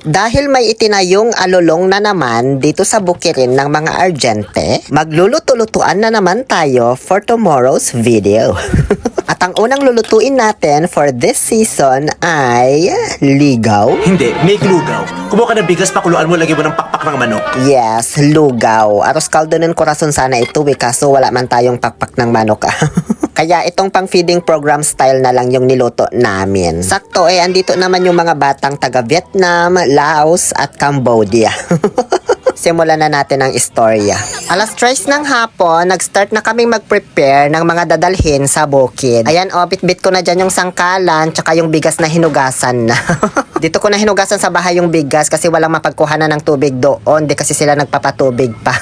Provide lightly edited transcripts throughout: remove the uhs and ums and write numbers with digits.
Dahil may itinayong alulong na naman dito sa bukirin ng mga Argente, magluluto-lutuan na naman tayo for tomorrow's video. At ang unang lulutuin natin for this season ay ligaw. Hindi, make lugaw. Kumuha ka ng bigas, pakuluan mo, lagyan mo ng pakpak ng manok. Yes, lugaw. Aros kaldo ng korason sana ito kaso wala man tayong pakpak ng manok. Kaya itong pang feeding program style na lang yung niluto namin. Sakto andito naman yung mga batang taga Vietnam, Laos at Cambodia. Simulan na natin ang istorya. Alas 3 ng hapon, nag-start na kaming mag-prepare ng mga dadalhin sa bukid. Ayan bit-bit ko na dyan yung sangkalan tsaka yung bigas na hinugasan na. Dito ko na hinugasan sa bahay yung bigas kasi walang mapagkuhanan ng tubig doon. Di kasi sila nagpapatubig pa.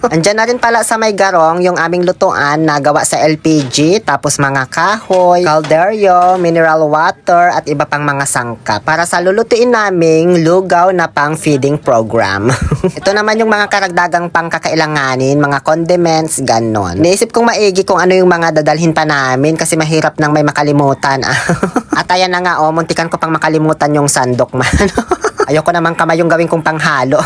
Andyan na rin pala sa may garong yung aming lutuan na gawa sa LPG, tapos mga kahoy, kalderyo, mineral water at iba pang mga sangkap. Para sa lulutuin naming lugaw na pang feeding program. Ito naman yung mga karagdagang pangkakailanganin, mga condiments, ganon. Naisip kong maigi kung ano yung mga dadalhin pa namin kasi mahirap nang may makalimutan. At ayan na nga muntikan ko pang makalimutan yung sandok man. Ayoko naman kamay yung gawin kong panghalo.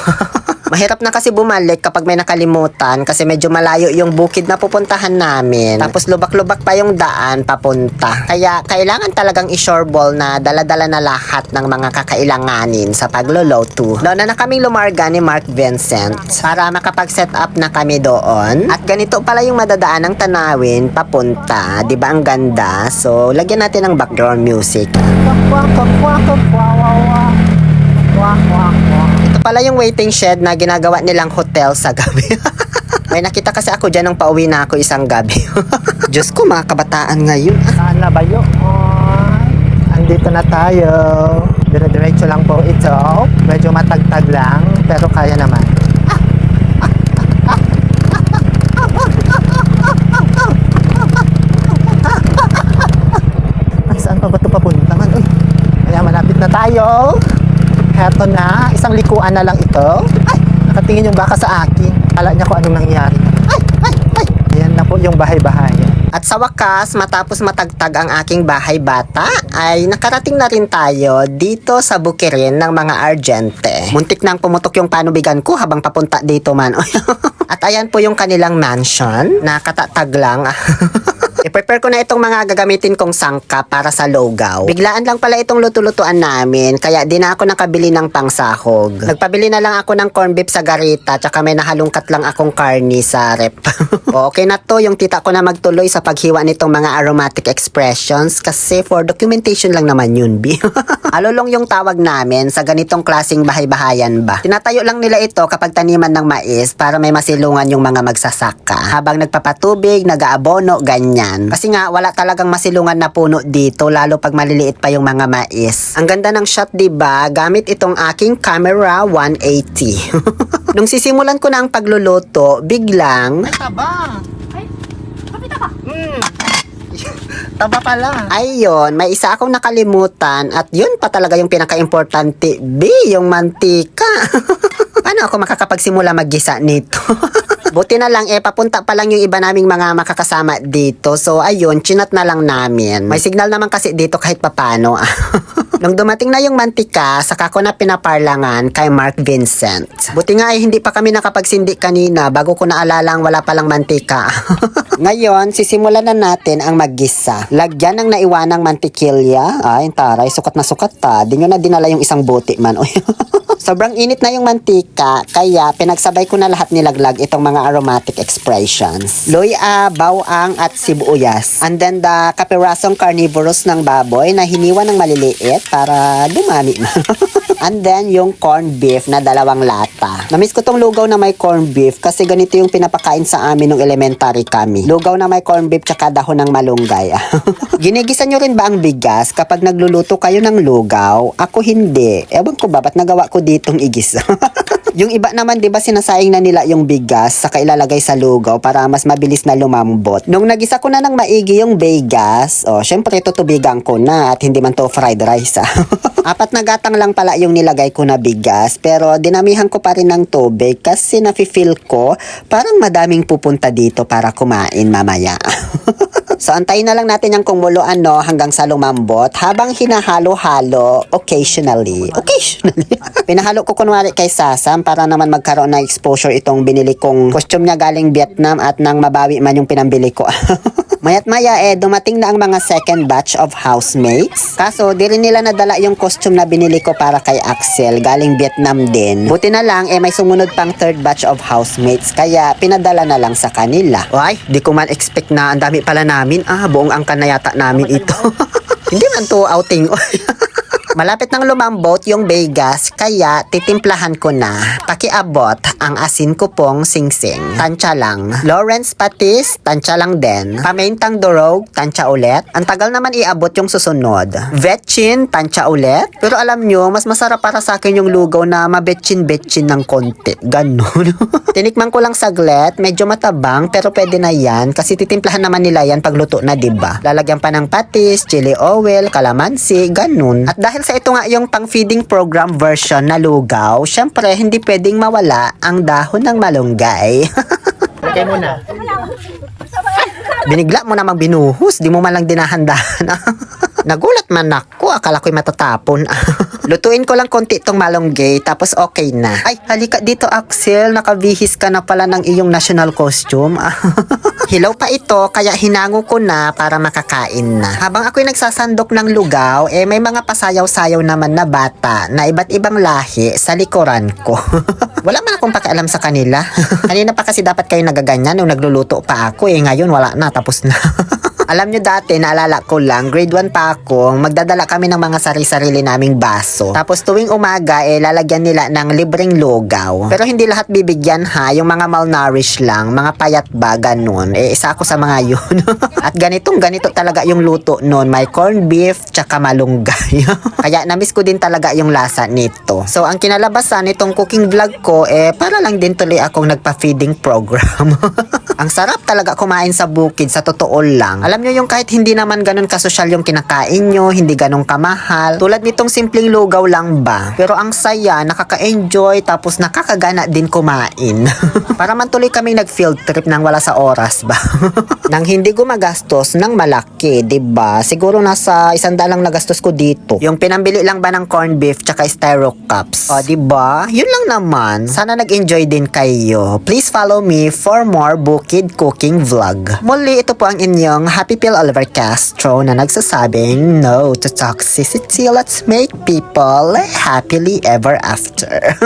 Mahirap na kasi bumalik kapag may nakalimutan kasi medyo malayo yung bukid na pupuntahan namin. Tapos lubak-lubak pa yung daan papunta. Kaya kailangan talagang i-shoreball na dala-dala na lahat ng mga kakailanganin sa pagluluto. Doon na kaming lumarga ni Mark Vincent para makapag-set up na kami doon. At ganito pala yung madadaan ng tanawin papunta. Diba ang ganda? So, lagyan natin ng background music. Ito pala yung waiting shed na ginagawa nilang hotel sa gabi. May nakita kasi ako dyan nung pauwi na ako isang gabi. Diyos ko, mga kabataan ngayon. Saan na ba yun? Andito na tayo. Dire-diretso lang po ito. Medyo matagtag lang, pero kaya naman. Ay, saan pa ba ito papuntahan? Uy, kaya malapit na tayo. Heto na, isang likuan na lang ito. Ay, nakatingin yung baka sa akin. Kala niya kung anong nangyari. Ay. Ayan na po yung bahay-bahay. At sa wakas, matapos matagtag ang aking bahay bata, ay nakarating na rin tayo dito sa bukirin ng mga Argente. Muntik nang pumutok yung panubigan ko habang papunta dito man. At ayan po yung kanilang mansion, nakatatag lang. I-prepare ko na itong mga gagamitin kong sangkap para sa lugaw. Biglaan lang pala itong luto-lutuan namin, kaya di na ako nakabili ng pangsahog. Nagpabili na lang ako ng corn beef sa garita, tsaka may nahalungkat lang akong karni sa rep. Okay na to, yung tita ko na magtuloy sa paghiwa nitong mga aromatic expressions, kasi for documentation lang naman yun, bi. Alulong yung tawag namin sa ganitong klaseng bahay-bahayan ba. Tinatayo lang nila ito kapag taniman ng mais para may masilungan yung mga magsasaka. Habang nagpapatubig, nag-aabono, ganyan. Kasi nga, wala talagang masilungan na puno dito, lalo pag maliliit pa yung mga mais. Ang ganda ng shot, diba? Gamit itong aking camera 180. Nung sisimulan ko na ang pagluluto, biglang... Ay, taba! Ay, kapita ka! Taba pala. Ayun, may isa akong nakalimutan at yun pa talaga yung pinaka-importante, yung mantika. Paano ako makakapagsimula maggisa nito? Buti na lang papunta pa lang yung iba naming mga makakasama dito. So ayun, chinat na lang namin. May signal naman kasi dito kahit papano. Nung dumating na yung mantika, saka ko na pinaparlangan kay Mark Vincent. Buti nga hindi pa kami nakapagsindi kanina bago ko naalalang wala palang mantika. Ngayon, sisimulan na natin ang maggisa. Lagyan ng naiwanang mantikilya. Ay, taray, sukat na sukat ta. Di nyo na dinala yung isang buti man. Sobrang init na yung mantika, kaya pinagsabay ko na lahat nilaglag itong mga aromatic expressions. Luya, bawang at sibuyas. And then the kapirasong carnivorous ng baboy na hiniwa ng maliliit para dumami na. And then yung corned beef na 2 lata. Namiss ko tong lugaw na may corned beef kasi ganito yung pinapakain sa amin nung elementary kami. Lugaw na may corned beef tsaka dahon ng malunggay. Ginigisa nyo rin ba ang bigas kapag nagluluto kayo ng lugaw? Ako hindi. Ewan ko ba, ba't nagawa ko ditong igisa? Yung iba naman, di ba sinasayang na nila yung bigas saka ilalagay sa lugaw para mas mabilis na lumambot. Nung nagisa ko na ng maigi yung bigas, syempre tutubigan ko na at hindi man to fried rice. 4 na gatang lang pala yung nilagay ko na bigas, pero dinamihan ko pa rin ng tubig kasi nafe-feel ko parang madaming pupunta dito para kumain mamaya. So, antayin na lang natin yung kumuluan, no, hanggang sa lumambot habang hinahalo-halo occasionally. Pinahalo ko kunwari kay Sasam para naman magkaroon ng exposure itong binili kong costume niya galing Vietnam at nang mabawi man yung pinambili ko. Mayat maya dumating na ang mga second batch of housemates. Kaso di rin nila nadala yung costume na binili ko para kay Axel, galing Vietnam din. Buti na lang may sumunod pang third batch of housemates, kaya pinadala na lang sa kanila. Ay, di ko man expect na ang dami pala namin. Buong angkan na yata namin ito. Hindi man to outing. Malapit nang lumambot yung Vegas, kaya titimplahan ko na. Pakiabot ang asin ko pong singsing. Tansya lang. Lawrence patis, tansya lang din. Pamintang durog, tansya ulit. Ang tagal naman iabot yung susunod. Vetchin, tansya ulit. Pero alam nyo, mas masarap para sa akin yung lugaw na mabetchin-betchin ng konti. Ganun. Tinikman ko lang saglit, medyo matabang, pero pwede na yan kasi titimplahan naman nila yan pag luto na, diba? Lalagyan pa ng patis, chili oil, kalamansi, ganun. At dahil sa ito nga yung pang-feeding program version na lugaw, syempre hindi pwedeng mawala ang dahon ng malunggay. Lagay mo na. Binigla mo namang binuhos, di mo man lang dinahandahan. Nagulat man ako, akala ko'y matatapon. Lutuin ko lang konti itong malunggay, tapos okay na. Ay, halika dito Axel, nakabihis ka na pala ng iyong national costume. Hilaw pa ito, kaya hinango ko na para makakain na. Habang ako'y nagsasandok ng lugaw, may mga pasayaw-sayaw naman na bata na iba't ibang lahi sa likuran ko. Wala man akong pakialam sa kanila. Kanina pa kasi dapat kayo nagaganyan nung nagluluto pa ako, ngayon wala na, tapos na. Alam nyo dati, naalala ko lang, grade 1 pa ako, magdadala kami ng mga sari-sarili naming baso. Tapos tuwing umaga, lalagyan nila ng libreng lugaw. Pero hindi lahat bibigyan ha, yung mga malnourished lang, mga payat ba, ganun. Isa ako sa mga yun. At ganito talaga yung luto nun. May corned beef, tsaka malunggay. Kaya namiss ko din talaga yung lasa nito. So, ang kinalabasan nitong cooking vlog ko, para lang din tuloy akong nagpa-feeding program. Ang sarap talaga kumain sa bukid, sa totoo lang. Alam nyo yung kahit hindi naman ganun kasosyal yung kinakain nyo, hindi ganun kamahal. Tulad nitong simpleng lugaw lang ba. Pero ang saya, nakaka-enjoy, tapos nakakagana din kumain. Para man tuloy kaming nag-field trip nang wala sa oras ba. Nang hindi gumagastos ng malaki, diba? Siguro nasa 100 lang nagastos ko dito. Yung pinambili lang ba ng corned beef tsaka styro cups. O, diba? Yun lang naman. Sana nag-enjoy din kayo. Please follow me for more Bukid Cooking Vlog. Muli, ito po ang inyong Happy Pill Oliver Castro na nagsasabing no to toxicity. Let's make people happily ever after.